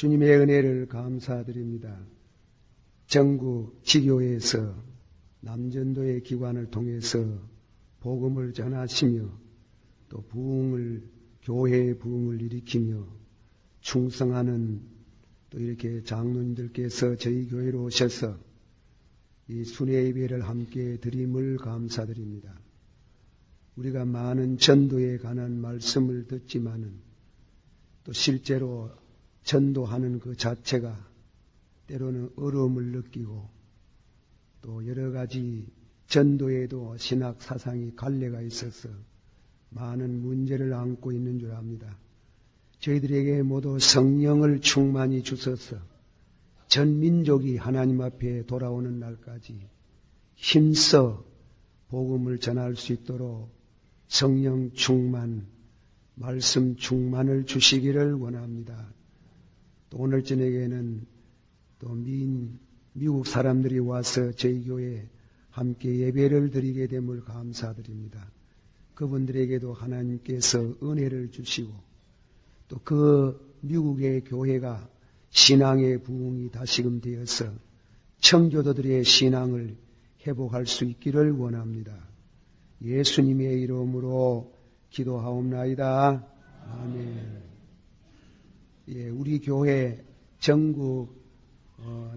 주님의 은혜를 감사드립니다. 전국 지교회에서 남전도의 기관을 통해서 복음을 전하시며 또 교회의 부흥을 일으키며 충성하는 또 이렇게 장로님들께서 저희 교회로 오셔서 이 순회 예배를 함께 드림을 감사드립니다. 우리가 많은 전도에 관한 말씀을 듣지만은 또 실제로 전도하는 그 자체가 때로는 어려움을 느끼고 또 여러 가지 전도에도 신학 사상이 갈래가 있어서 많은 문제를 안고 있는 줄 압니다. 저희들에게 모두 성령을 충만히 주셔서 전 민족이 하나님 앞에 돌아오는 날까지 힘써 복음을 전할 수 있도록 성령 충만, 말씀 충만을 주시기를 원합니다. 또 오늘 저녁에는 또 미국 사람들이 와서 저희 교회에 함께 예배를 드리게 됨을 감사드립니다. 그분들에게도 하나님께서 은혜를 주시고 또 그 미국의 교회가 신앙의 부흥이 다시금 되어서 청교도들의 신앙을 회복할 수 있기를 원합니다. 예수님의 이름으로 기도하옵나이다. 아멘. 예, 우리 교회 전국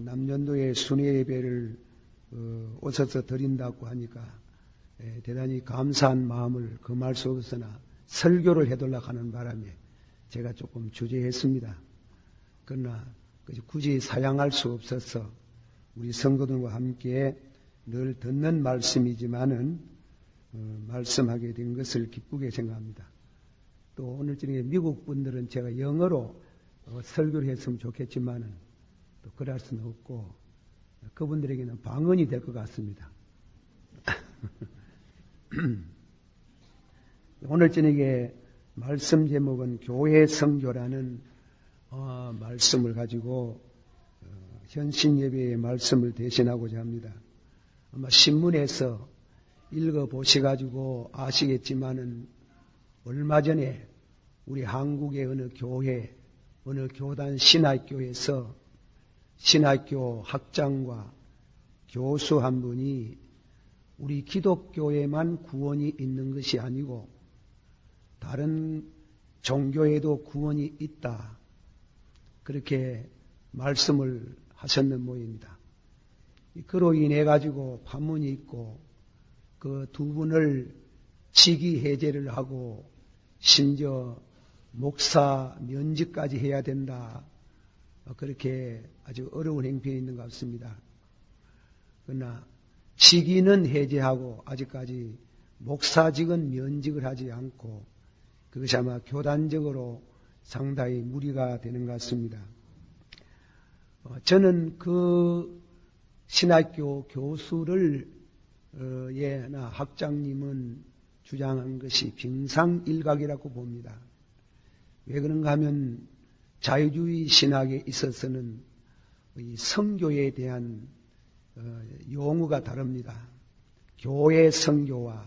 남년도에 순회 예배를 오셔서 드린다고 하니까 대단히 감사한 마음을 금할 수 없으나 설교를 해달라고 하는 바람에 제가 조금 주저했습니다. 그러나 굳이 사양할 수 없어서 우리 성도들과 함께 늘 듣는 말씀이지만은 말씀하게 된 것을 기쁘게 생각합니다. 또 오늘 저녁에 미국 분들은 제가 영어로 설교를 했으면 좋겠지만은 또 그럴 수는 없고 그분들에게는 방언이 될 것 같습니다. 오늘 저녁에 말씀 제목은 교회 성교라는 말씀을 가지고 현신 예배의 말씀을 대신하고자 합니다. 아마 신문에서 읽어보셔가지고 아시겠지만은 얼마 전에 우리 한국의 어느 교회, 어느 교단 신학교에서 신학교 학장과 교수 한 분이 우리 기독교에만 구원이 있는 것이 아니고 다른 종교에도 구원이 있다. 그렇게 말씀을 하셨는 모양입니다. 그로 인해 가지고 파문이 있고 그 두 분을 직위 해제를 하고 심지어 목사 면직까지 해야 된다. 그렇게 아주 어려운 행편이 있는 것 같습니다. 그러나 직위는 해제하고 아직까지 목사직은 면직을 하지 않고 그것이 아마 교단적으로 상당히 무리가 되는 것 같습니다. 저는 그 신학교 교수를 예나 학장님은 주장한 것이 빙상일각이라고 봅니다. 왜 그런가 하면 자유주의 신학에 있어서는 이 성교에 대한 용어가 다릅니다. 교회 성교와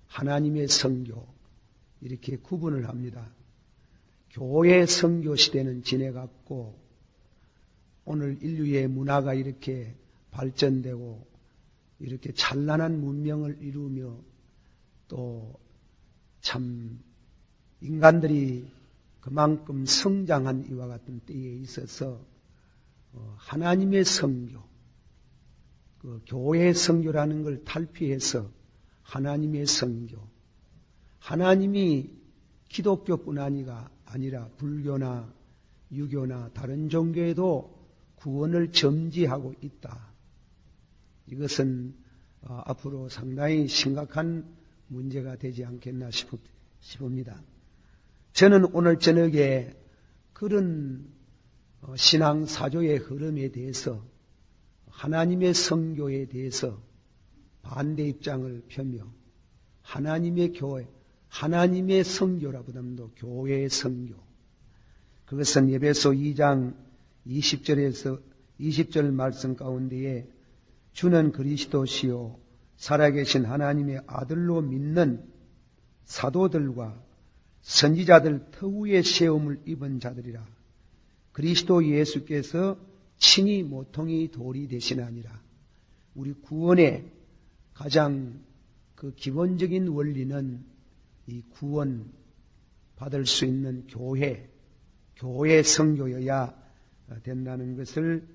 하나님의 성교 이렇게 구분을 합니다. 교회 성교 시대는 지내갔고 오늘 인류의 문화가 이렇게 발전되고 이렇게 찬란한 문명을 이루며 또 참 인간들이 그만큼 성장한 이와 같은 때에 있어서 하나님의 성교, 그 교회 성교라는 걸 탈피해서 하나님의 성교, 하나님이 기독교뿐 아니라 불교나 유교나 다른 종교에도 구원을 점지하고 있다. 이것은 앞으로 상당히 심각한 문제가 되지 않겠나 싶습니다. 저는 오늘 저녁에 그런 신앙 사조의 흐름에 대해서 하나님의 성교에 대해서 반대 입장을 펴며 하나님의 교회, 하나님의 성교라보다도 교회의 성교. 그것은 에베소 2장 20절 말씀 가운데에 주는 그리스도시요 살아계신 하나님의 아들로 믿는 사도들과 선지자들 터위에 세움을 입은 자들이라. 그리스도 예수께서 친히 모퉁이 돌이 되시나니라. 우리 구원의 가장 그 기본적인 원리는 이 구원 받을 수 있는 교회 성교여야 된다는 것을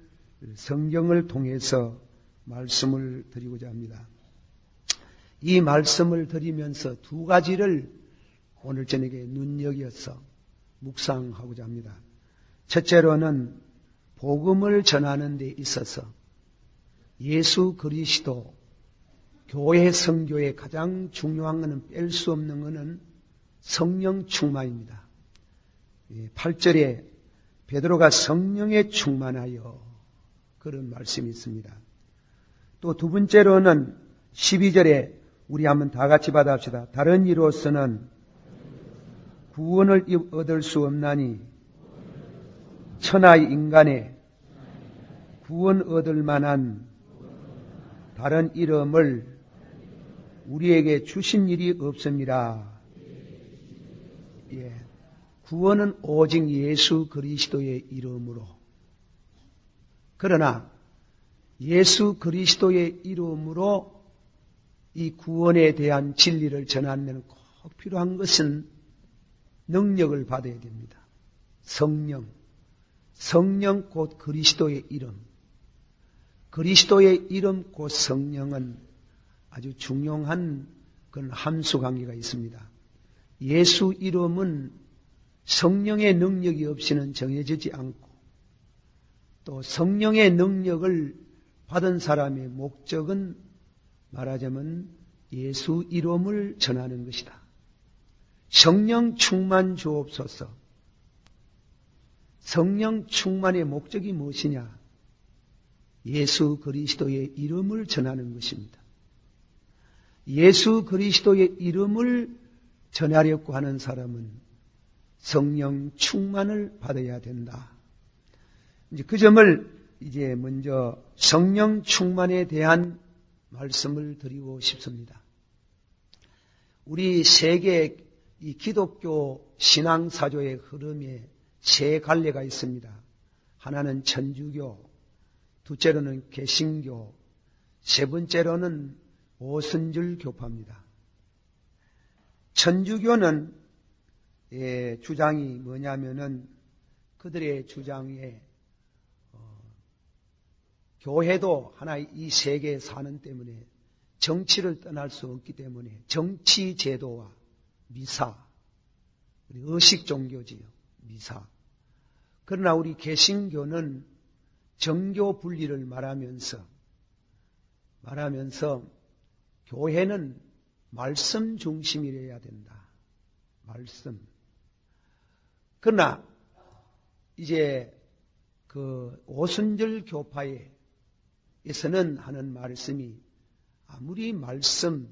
성경을 통해서 말씀을 드리고자 합니다. 이 말씀을 드리면서 두 가지를 오늘 저녁에 눈여겨서 묵상하고자 합니다. 첫째로는 복음을 전하는 데 있어서 예수 그리스도 교회 선교의 가장 중요한 것은 뺄 수 없는 것은 성령 충만입니다. 8절에 베드로가 성령에 충만하여 그런 말씀이 있습니다. 또 두 번째로는 12절에 우리 한번 다 같이 받아합시다. 다른 이로서는 구원을 얻을 수 없나니 천하의 인간의 구원 얻을 만한 다른 이름을 우리에게 주신 일이 없습니다. 예. 구원은 오직 예수 그리스도의 이름으로. 그러나 예수 그리스도의 이름으로 이 구원에 대한 진리를 전하는 데는 꼭 필요한 것은 능력을 받아야 됩니다. 성령 곧 그리스도의 이름. 그리스도의 이름 곧 성령은 아주 중요한 그런 함수관계가 있습니다. 예수 이름은 성령의 능력이 없이는 정해지지 않고 또 성령의 능력을 받은 사람의 목적은 말하자면 예수 이름을 전하는 것이다. 성령 충만 주옵소서. 성령 충만의 목적이 무엇이냐? 예수 그리스도의 이름을 전하는 것입니다. 예수 그리스도의 이름을 전하려고 하는 사람은 성령 충만을 받아야 된다. 이제 그 점을 이제 먼저 성령 충만에 대한 말씀을 드리고 싶습니다. 우리 세계 이 기독교 신앙사조의 흐름에 세 갈래가 있습니다. 하나는 천주교, 둘째로는 개신교, 세 번째로는 오순절 교파입니다. 천주교는 주장이 뭐냐면은 그들의 주장에 교회도 하나의 이 세계에 사는 때문에 정치를 떠날 수 없기 때문에 정치 제도와 미사, 우리 의식 종교지요, 미사. 그러나 우리 개신교는 정교 분리를 말하면서 교회는 말씀 중심이래야 된다. 말씀. 그러나 이제 그 오순절 교파에서는 하는 말씀이 아무리 말씀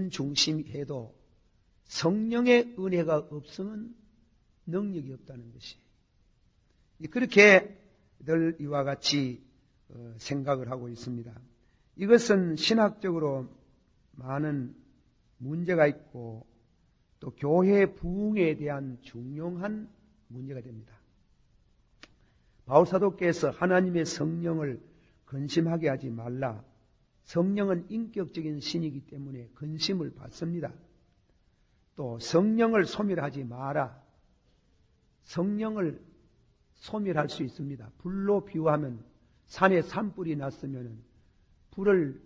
중심해도 성령의 은혜가 없으면 능력이 없다는 것이. 그렇게 늘 이와 같이 생각을 하고 있습니다. 이것은 신학적으로 많은 문제가 있고 또 교회 부흥에 대한 중요한 문제가 됩니다. 바울사도께서 하나님의 성령을 근심하게 하지 말라. 성령은 인격적인 신이기 때문에 근심을 받습니다. 또 성령을 소멸하지 마라. 성령을 소멸할 수 있습니다. 불로 비유하면 산에 산불이 났으면 불을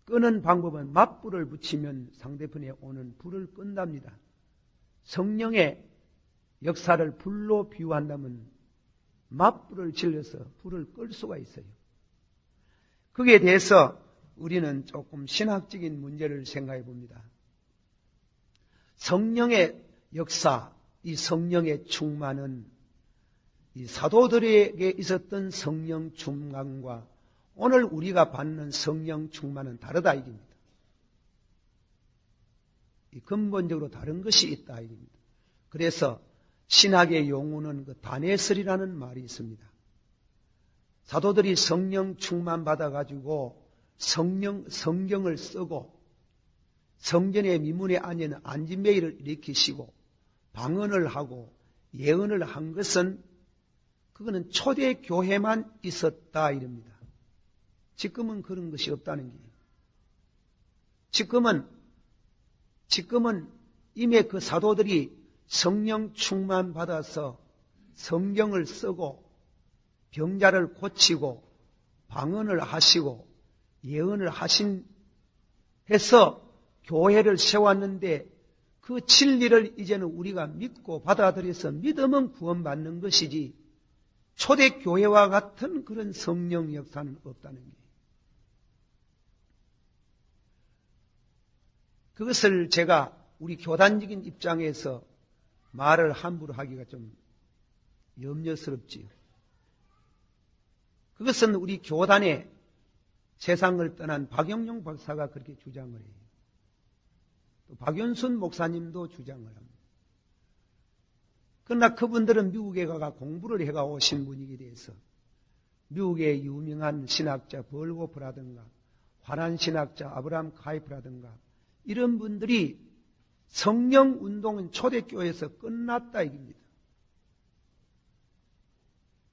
끄는 방법은 맞불을 붙이면 상대편에 오는 불을 끈답니다. 성령의 역사를 불로 비유한다면 맞불을 질러서 불을 끌 수가 있어요. 거기에 대해서 우리는 조금 신학적인 문제를 생각해 봅니다. 성령의 역사, 이 성령의 충만은 이 사도들에게 있었던 성령 충만과 오늘 우리가 받는 성령 충만은 다르다 이깁니다. 근본적으로 다른 것이 있다 이깁니다. 그래서 신학의 용어는 그 다네설이라는 말이 있습니다. 사도들이 성령 충만 받아가지고 성경을 쓰고 성전의 미문에 앉은 안진메이를 일으키시고 방언을 하고 예언을 한 것은 그거는 초대교회만 있었다 이럽니다. 지금은 그런 것이 없다는 게. 지금은 이미 그 사도들이 성령 충만 받아서 성경을 쓰고 병자를 고치고 방언을 하시고 예언을 해서 교회를 세웠는데 그 진리를 이제는 우리가 믿고 받아들여서 믿으면 구원받는 것이지 초대교회와 같은 그런 성령 역사는 없다는 게. 그것을 제가 우리 교단적인 입장에서 말을 함부로 하기가 좀 염려스럽지요. 그것은 우리 교단의 세상을 떠난 박영용 박사가 그렇게 주장을 해요. 또 박윤순 목사님도 주장을 합니다. 그러나 그분들은 미국에 가가 공부를 해가 오신 분이기에 대해서 미국의 유명한 신학자 벌고프라든가 화난 신학자 아브라함 카이프라든가 이런 분들이 성령 운동은 초대교회에서 끝났다 이깁니다.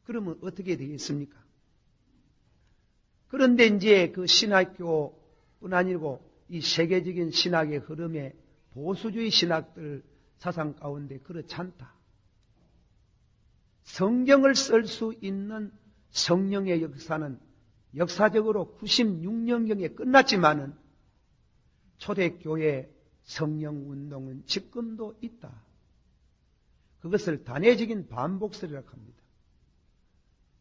그러면 어떻게 되겠습니까? 그런데 이제 그 신학교뿐 아니고 이 세계적인 신학의 흐름에 보수주의 신학들 사상 가운데 그렇지 않다. 성경을 쓸 수 있는 성령의 역사는 역사적으로 96년경에 끝났지만은 초대교회 성령운동은 지금도 있다. 그것을 단회적인 반복설이라고 합니다.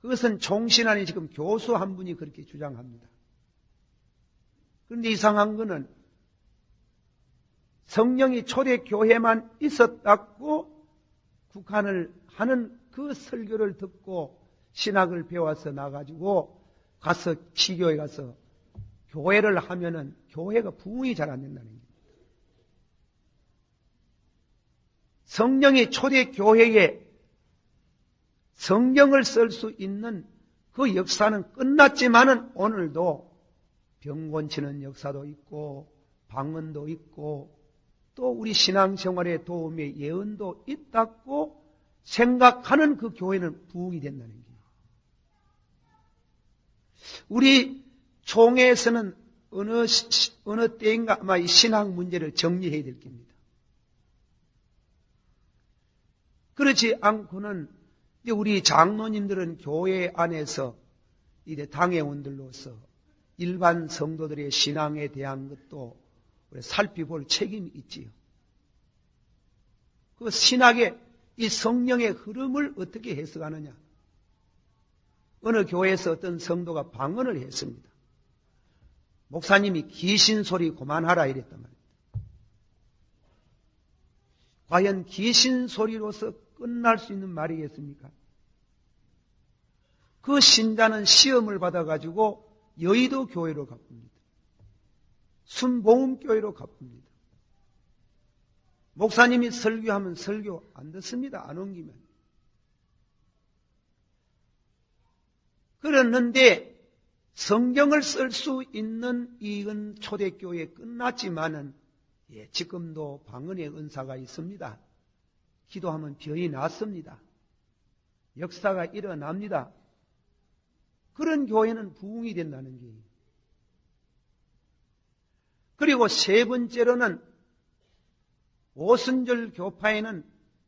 그것은 총신안이 지금 교수 한 분이 그렇게 주장합니다. 그런데 이상한 것은 성령이 초대교회만 있었다고 국한을 하는 그 설교를 듣고 신학을 배워서 나가지고 가서 시교에 가서 교회를 하면은 교회가 부흥이 잘 안 된다는 겁니다. 성령이 초대교회에 성경을 쓸 수 있는 그 역사는 끝났지만은 오늘도 병 고치는 역사도 있고 방언도 있고 또 우리 신앙생활에 도움의 예언도 있다고 생각하는 그 교회는 부흥이 된다는 거예요. 우리 총회에서는 어느 때인가 아마 이 신학 문제를 정리해야 될 겁니다. 그렇지 않고는 우리 장로님들은 교회 안에서 이제 당회원들로서 일반 성도들의 신앙에 대한 것도 살펴볼 책임이 있지요. 그 신학의 이 성령의 흐름을 어떻게 해석하느냐. 어느 교회에서 어떤 성도가 방언을 했습니다. 목사님이 귀신 소리 그만하라 이랬단 말입니다. 과연 귀신 소리로서 끝날 수 있는 말이겠습니까? 그 신자는 시험을 받아가지고 여의도 교회로 가봅니다. 순복음교회로 가봅니다. 목사님이 설교하면 설교 안 듣습니다. 안 옮기면. 그랬는데 성경을 쓸 수 있는 이건 초대교회에 끝났지만은 지금도 방언의 은사가 있습니다. 기도하면 병이 낫습니다. 역사가 일어납니다. 그런 교회는 부흥이 된다는 거예요. 그리고 세 번째로는 오순절 교파에는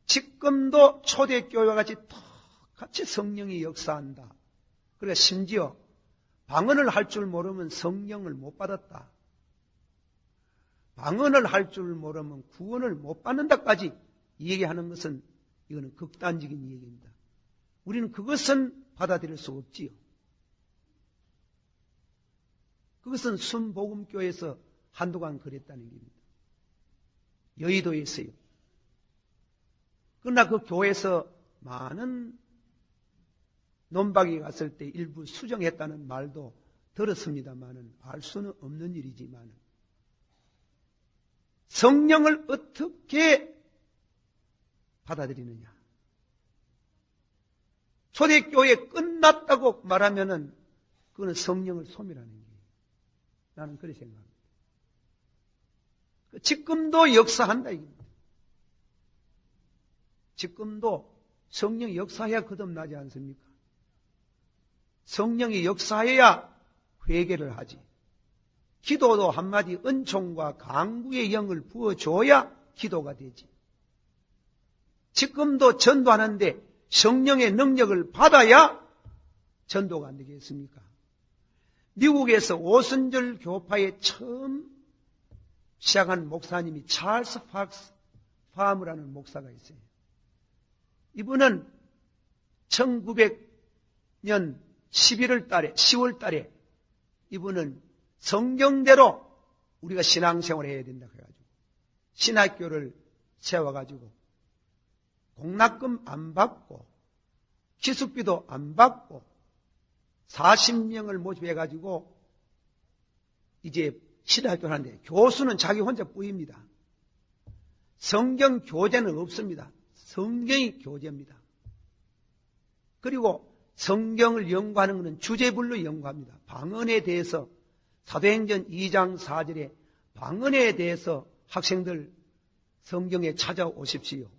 지금도 초대교회와 같이 똑같이 성령이 역사한다. 그래서 심지어 방언을 할 줄 모르면 성령을 못 받았다. 방언을 할 줄 모르면 구원을 못 받는다까지 얘기하는 것은 이거는 극단적인 얘기입니다. 우리는 그것은 받아들일 수 없지요. 그것은 순복음교회에서 한동안 그랬다는 겁니다. 여의도에서요. 그러나 그 교회에서 많은 논박이 갔을 때 일부 수정했다는 말도 들었습니다만은 알 수는 없는 일이지만 성령을 어떻게 받아들이느냐. 초대교회 끝났다고 말하면은 그거는 성령을 소멸하는 거예요. 나는 그렇게 생각합니다. 지금도 역사한다 이겁니다. 지금도 성령이 역사해야 거듭나지 않습니까? 성령이 역사해야 회개를 하지. 기도도 한마디 은총과 강구의 영을 부어줘야 기도가 되지. 지금도 전도하는데 성령의 능력을 받아야 전도가 안 되겠습니까? 미국에서 오순절 교파에 처음 시작한 목사님이 찰스 팍스 파머라는 목사가 있어요. 이분은 1900년 10월 달에 이분은 성경대로 우리가 신앙생활을 해야 된다 그래가지고 신학교를 세워가지고 공납금 안 받고 기숙비도 안 받고 40명을 모집해가지고 이제 신학교를 하는데 교수는 자기 혼자 뿌입니다. 성경 교재는 없습니다. 성경이 교재입니다. 그리고 성경을 연구하는 것은 주제별로 연구합니다. 방언에 대해서 사도행전 2장 4절에 방언에 대해서 학생들 성경에 찾아오십시오.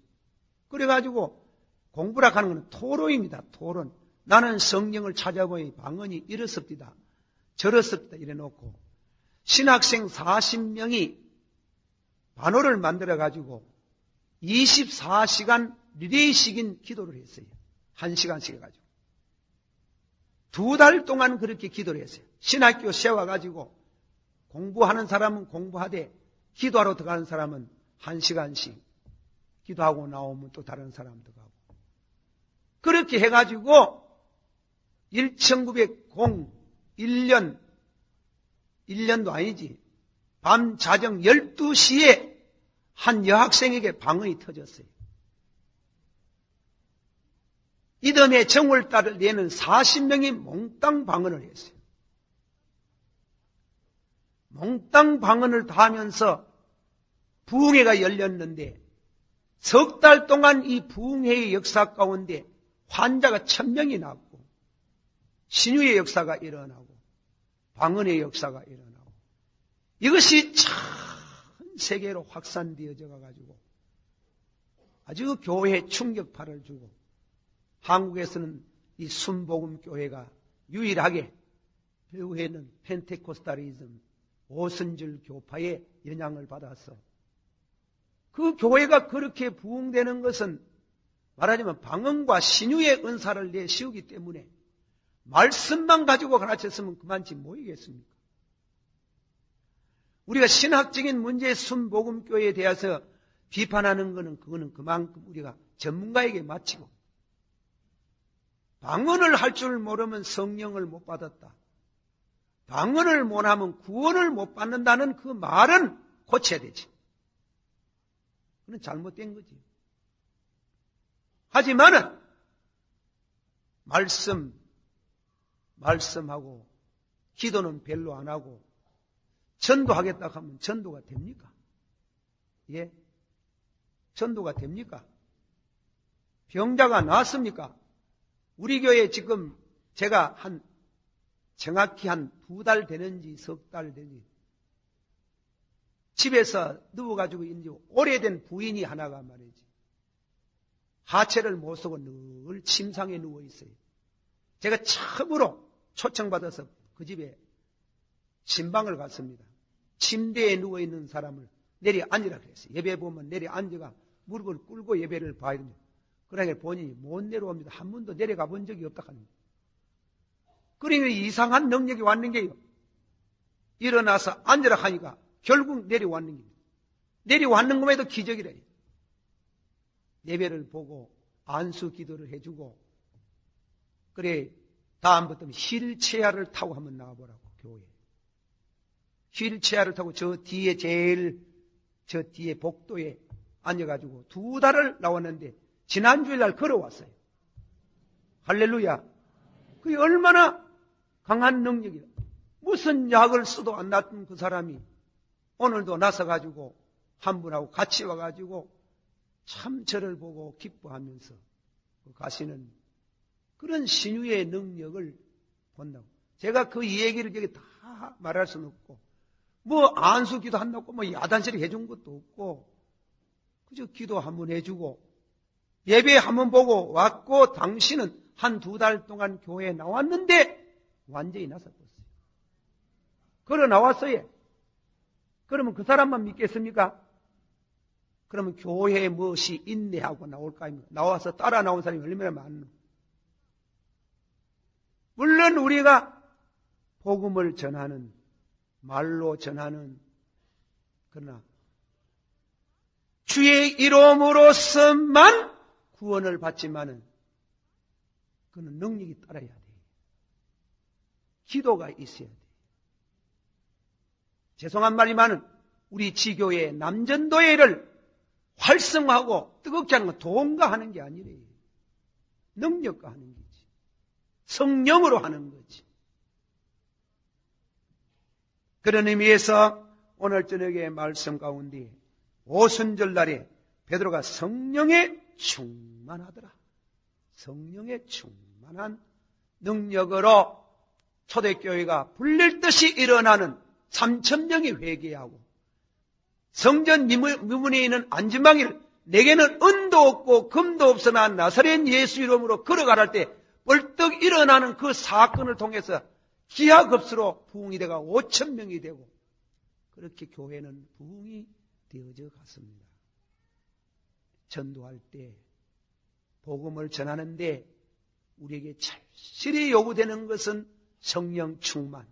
그래가지고 공부라 하는 것은 토론입니다. 토론. 나는 성경을 찾아보니 방언이 이렇습니다. 저렇습니다. 이래놓고 신학생 40명이 반호를 만들어가지고 24시간 리레이식인 기도를 했어요. 1시간씩 해가지고. 2달 동안 그렇게 기도를 했어요. 신학교 세워가지고 공부하는 사람은 공부하되 기도하러 들어가는 사람은 1시간씩 기도하고 나오면 또 다른 사람도 가고. 그렇게 해가지고 1년도 아니지. 밤 자정 12시에 한 여학생에게 방언이 터졌어요. 이듬해 정월달을 내는 40명이 몽땅 방언을 했어요. 몽땅 방언을 다 하면서 부흥회가 열렸는데 석 달 동안 이 부흥회의 역사 가운데 환자가 1000명이 났고 신유의 역사가 일어나고 방언의 역사가 일어나고 이것이 전 세계로 확산되어져 가지고 아주 교회에 충격파를 주고 한국에서는 이 순복음교회가 유일하게 배후에는 펜테코스탈리즘 오순절 교파의 영향을 받아서 그 교회가 그렇게 부흥되는 것은 말하자면 방언과 신유의 은사를 내세우기 때문에 말씀만 가지고 가르쳤으면 그만치 뭐이겠습니까? 우리가 신학적인 문제의 순복음교회에 대해서 비판하는 것은 그거는 그만큼 우리가 전문가에게 마치고 방언을 할 줄 모르면 성령을 못 받았다. 방언을 못하면 구원을 못 받는다는 그 말은 고쳐야 되지. 그건 잘못된 거지. 하지만은 말씀하고 기도는 별로 안 하고 전도하겠다 하면 전도가 됩니까? 예? 전도가 됩니까? 병자가 나았습니까? 우리 교회 지금 제가 정확히 한 2달 되는지 석 달 되는지 집에서 누워가지고 이제 오래된 부인이 하나가 말이지. 하체를 못 쓰고 늘 침상에 누워 있어요. 제가 처음으로 초청받아서 그 집에 신방을 갔습니다. 침대에 누워 있는 사람을 내리 앉으라 그랬어요. 예배 보면 내리 앉아가 무릎을 꿇고 예배를 봐야 됩니다. 그러니까 본인이 못 내려옵니다. 한 번도 내려가 본 적이 없다 합니다. 그러니까 이상한 능력이 왔는 게요. 일어나서 앉으라 하니까 결국 내려왔는 겁니다. 내려왔는 것에도 기적이래요. 예배를 보고 안수 기도를 해주고 그래 다음부터는 휠체어를 타고 한번 나와보라고 교회에. 휠체어를 타고 저 뒤에 복도에 앉아가지고 2달을 나왔는데 지난주일 날 걸어왔어요. 할렐루야. 그게 얼마나 강한 능력이야. 무슨 약을 써도 안 낫던 그 사람이 오늘도 나서가지고 한 분하고 같이 와가지고 참 저를 보고 기뻐하면서 가시는 그런 신유의 능력을 본다고. 제가 그 얘기를 여기 다 말할 수는 없고 뭐 안수기도 한다고 뭐 야단처리 해준 것도 없고 그저 기도 한번 해주고 예배 한번 보고 왔고 당신은 한 두 달 동안 교회에 나왔는데 완전히 나섰었어요. 걸어 나왔어요. 그러면 그 사람만 믿겠습니까? 그러면 교회에 무엇이 인내하고 나올까? 나와서 따라 나온 사람이 얼마나 많노? 물론 우리가 복음을 전하는, 말로 전하는, 그러나 주의 이름으로서만 구원을 받지만은 그는 능력이 따라야 돼. 기도가 있어야 돼. 죄송한 말이지만 우리 지교의 남전도회를 활성화하고 뜨겁게 하는 건 돈과 하는 게 아니래. 능력과 하는 거지. 성령으로 하는 거지. 그런 의미에서 오늘 저녁에 말씀 가운데 오순절 날에 베드로가 성령에 충만하더라. 성령에 충만한 능력으로 초대교회가 불릴 듯이 일어나는 3,000명이 회개하고 성전 미문에 있는 안전망이를 내게는 은도 없고 금도 없으나 나사렛 예수 이름으로 걸어가라 할 때 벌떡 일어나는 그 사건을 통해서 기하급수로 부흥이 되가 5,000명이 되고 그렇게 교회는 부흥이 되어져 갔습니다. 전도할 때 복음을 전하는데 우리에게 절실히 요구되는 것은 성령 충만.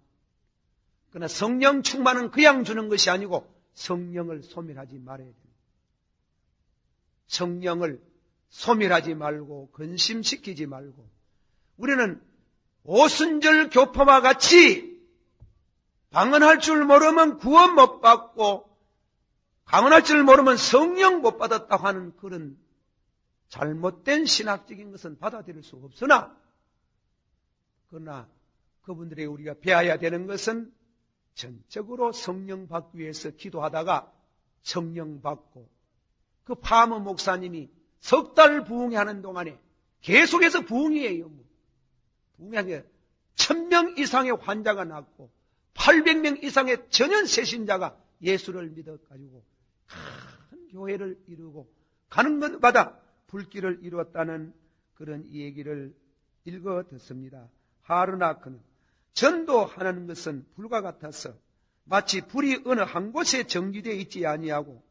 그러나 성령 충만은 그냥 주는 것이 아니고 성령을 소멸하지 말아야 됩니다. 성령을 소멸하지 말고 근심시키지 말고 우리는 오순절 교파와 같이 방언할 줄 모르면 구원 못 받고 방언할 줄 모르면 성령 못 받았다고 하는 그런 잘못된 신학적인 것은 받아들일 수 없으나 그러나 그분들에게 우리가 배워야 되는 것은 전적으로 성령 받기 위해서 기도하다가 성령 받고 그 파머 목사님이 석 달 부흥회 하는 동안에 계속해서 부흥이에요. 부흥회 1,000명 이상의 환자가 낫고 800명 이상의 전현 세신자가 예수를 믿어가지고 큰 교회를 이루고 가는 것마다 불길을 이루었다는 그런 얘기를 읽어 듣습니다. 하르나 그는 전도하는 것은 불과 같아서 마치 불이 어느 한 곳에 정지되어 있지 아니하고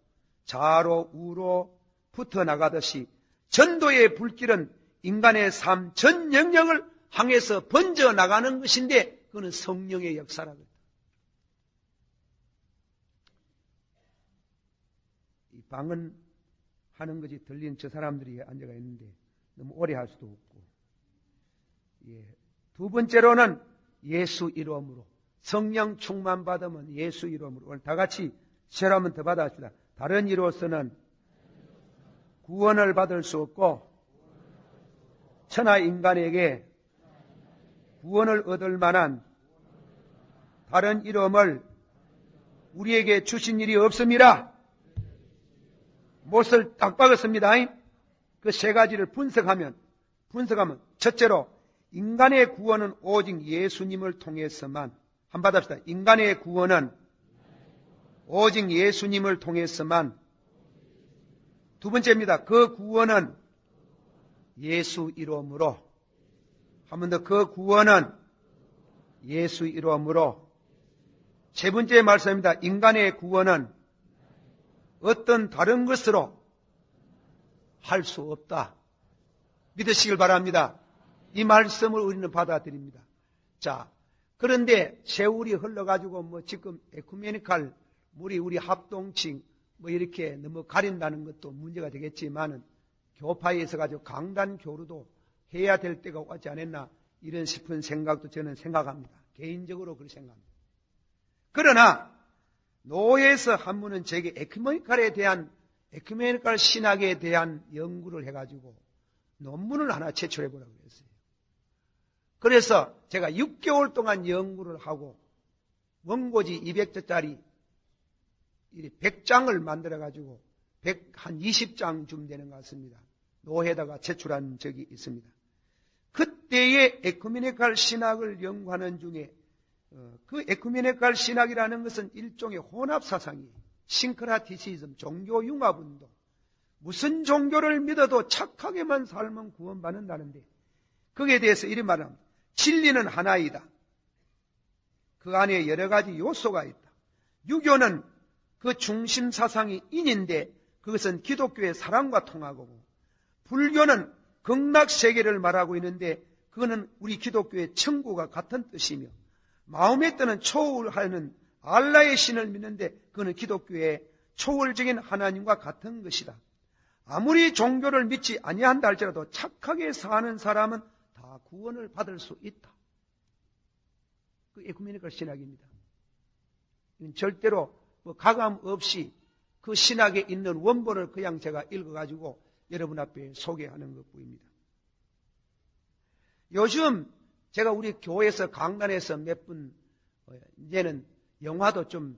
좌로 우로 붙어나가듯이 전도의 불길은 인간의 삶 전 영역을 향해서 번져나가는 것인데 그는 성령의 역사라고. 이 방언하는 것이 들린 저 사람들이 앉아가 있는데 너무 오래 할 수도 없고 두 번째로는 예수 이름으로 성령 충만 받으면 예수 이름으로 오늘 다 같이 시를 한번 더 받아봅시다. 다른 이로서는 구원을 받을 수 없고 천하 인간에게 구원을 얻을 만한 다른 이름을 우리에게 주신 일이 없습니다. 못을 딱 박았습니다. 그 세 가지를 분석하면 첫째로 인간의 구원은 오직 예수님을 통해서만 한번 받읍시다. 인간의 구원은 오직 예수님을 통해서만. 두 번째입니다. 그 구원은 예수 이름으로. 한 번 더 그 구원은 예수 이름으로. 세 번째 말씀입니다. 인간의 구원은 어떤 다른 것으로 할 수 없다. 믿으시길 바랍니다. 이 말씀을 우리는 받아들입니다. 자, 그런데 세월이 흘러가지고 지금 에쿠메니칼 우리 합동칭 이렇게 너무 가린다는 것도 문제가 되겠지만은 교파에 있어 가지고 강단 교류도 해야 될 때가 오지 않았나 이런 싶은 생각도 저는 생각합니다. 개인적으로 그렇게 생각합니다. 그러나 노예에서 한 분은 제게 에쿠메니칼 신학에 대한 연구를 해가지고 논문을 하나 제출해 보라고 했어요. 그래서 제가 6개월 동안 연구를 하고 원고지 200자짜리 100장을 만들어가지고 한 20장쯤 되는 것 같습니다. 노회에다가 제출한 적이 있습니다. 그때의 에쿠메니칼 신학을 연구하는 중에 그 에쿠메니칼 신학이라는 것은 일종의 혼합사상이에요. 싱크라티시즘, 종교융합운동, 무슨 종교를 믿어도 착하게만 살면 구원받는다는데 거기에 대해서 이런 말을 합니다. 진리는 하나이다. 그 안에 여러 가지 요소가 있다. 유교는 그 중심 사상이 인인데 그것은 기독교의 사랑과 통하고, 불교는 극락세계를 말하고 있는데 그거는 우리 기독교의 천국과 같은 뜻이며, 마음에 드는 초월하는 알라의 신을 믿는데 그거는 기독교의 초월적인 하나님과 같은 것이다. 아무리 종교를 믿지 아니한다 할지라도 착하게 사는 사람은 다 구원을 받을 수 있다. 그 에쿠메니컬 신학입니다. 절대로 가감 없이 그 신학에 있는 원본을 그냥 제가 읽어가지고 여러분 앞에 소개하는 것뿐입니다. 요즘 제가 우리 교회에서 강단에서 몇 분 이제는 영화도 좀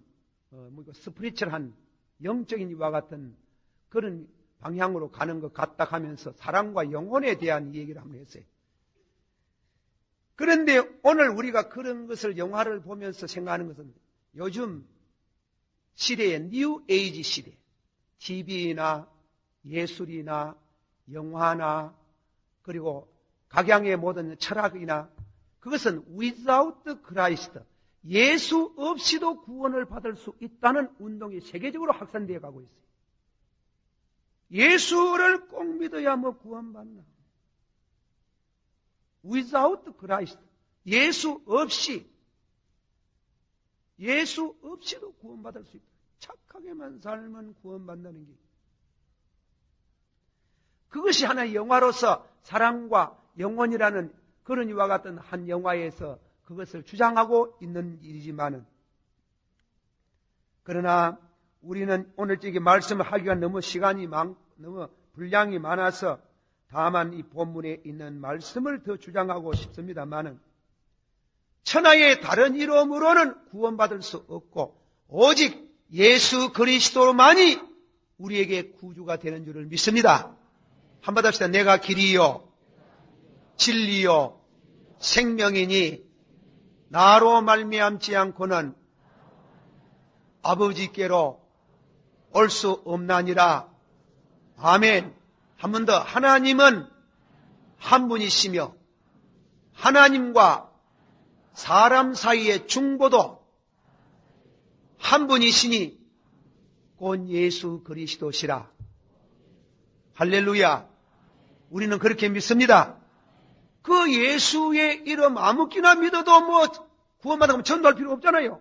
스피리추얼한 영적인 이와 같은 그런 방향으로 가는 것 같다 하면서 사랑과 영혼에 대한 얘기를 한번 했어요. 그런데 오늘 우리가 그런 것을 영화를 보면서 생각하는 것은 요즘 시대의 뉴 에이지 시대, TV나 예술이나 영화나 그리고 각양의 모든 철학이나 그것은 without Christ, 예수 없이도 구원을 받을 수 있다는 운동이 세계적으로 확산되어 가고 있어요. 예수를 꼭 믿어야 구원받나. without Christ, 예수 없이도 구원받을 수 있다. 착하게만 살면 구원받는다는 게. 그것이 하나의 영화로서 사랑과 영혼이라는 그런 이와 같은 한 영화에서 그것을 주장하고 있는 일이지만은, 그러나 우리는 오늘 이 말씀을 하기가 너무 너무 분량이 많아서 다만 이 본문에 있는 말씀을 더 주장하고 싶습니다만은, 천하의 다른 이름으로는 구원받을 수 없고 오직 예수 그리스도로만이 우리에게 구주가 되는 줄을 믿습니다. 한번 합시다. 내가 길이요 진리요 생명이니 나로 말미암지 않고는 아버지께로 올 수 없나니라. 아멘. 한 번 더. 하나님은 한 분이시며 하나님과 사람 사이의 중보도 한 분이시니 곧 예수 그리스도시라. 할렐루야. 우리는 그렇게 믿습니다. 그 예수의 이름 아무끼나 믿어도 구원받으면 전도할 필요 없잖아요.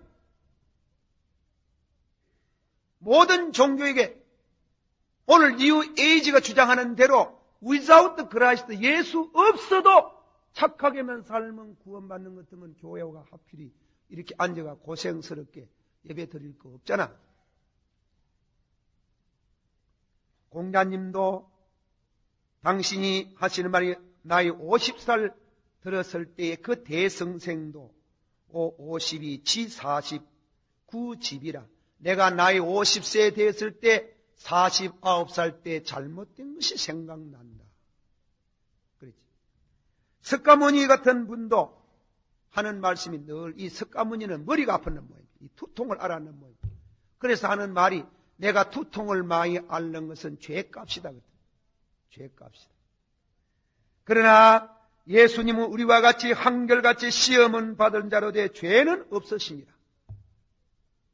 모든 종교에게 오늘 뉴 에이지가 주장하는 대로 without Christ, 예수 없어도 착하게만 살면 구원받는 것 같으면 교회가 하필이 이렇게 앉아가 고생스럽게 예배 드릴 거 없잖아. 공자님도 당신이 하시는 말이 나이 50살 들었을 때의 그 대성생도 52, 지 49 집이라. 내가 나이 50세 됐을 때 49살 때 잘못된 것이 생각난다. 그렇지. 석가모니 같은 분도 하는 말씀이 늘 이 석가모니는 머리가 아픈 모양이에요. 이 두통을 앓았는 모양이에요. 그래서 하는 말이 내가 두통을 많이 앓는 것은 죄값이다. 죄값이다. 그러나 예수님은 우리와 같이 한결같이 시험은 받은 자로 돼 죄는 없으십니다.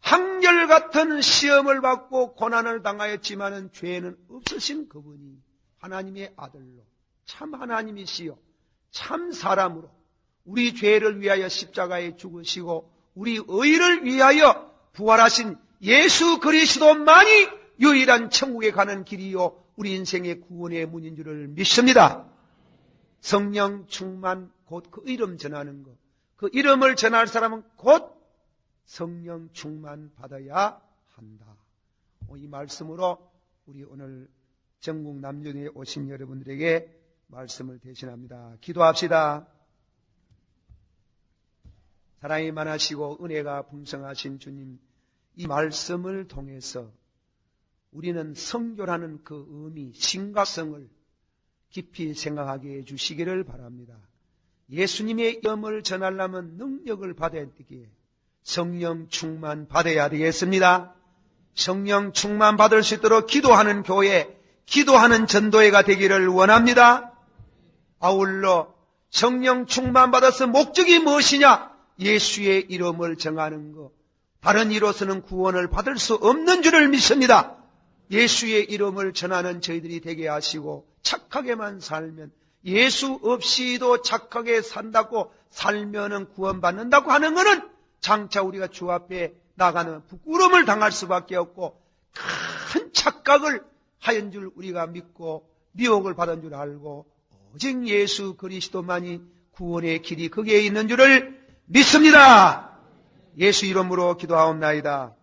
한결같은 시험을 받고 고난을 당하였지만은 죄는 없으신 그분이 하나님의 아들로 참 하나님이시요 참 사람으로 우리 죄를 위하여 십자가에 죽으시고 우리 의를 위하여 부활하신 예수 그리스도만이 유일한 천국에 가는 길이요 우리 인생의 구원의 문인 줄을 믿습니다. 성령 충만 곧 그 이름 전하는 것, 그 이름을 전할 사람은 곧 성령 충만 받아야 한다. 이 말씀으로 우리 오늘 전국 남녀에 오신 여러분들에게 말씀을 대신합니다. 기도합시다. 사랑이 많으시고 은혜가 풍성하신 주님, 이 말씀을 통해서 우리는 성교라는 그 의미, 심각성을 깊이 생각하게 해주시기를 바랍니다. 예수님의 이름을 전하려면 능력을 받아야 되기에 성령 충만 받아야 되겠습니다. 성령 충만 받을 수 있도록 기도하는 교회, 기도하는 전도회가 되기를 원합니다. 아울러 성령 충만받아서 목적이 무엇이냐? 예수의 이름을 정하는 것. 다른 이로서는 구원을 받을 수 없는 줄을 믿습니다. 예수의 이름을 전하는 저희들이 되게 하시고 착하게만 살면, 예수 없이도 착하게 산다고 살면은 구원받는다고 하는 것은 장차 우리가 주 앞에 나가는 부끄러움을 당할 수밖에 없고 큰 착각을 하연 줄 우리가 믿고 미혹을 받은 줄 알고 오직 예수 그리스도만이 구원의 길이 거기에 있는 줄을 믿습니다. 예수 이름으로 기도하옵나이다.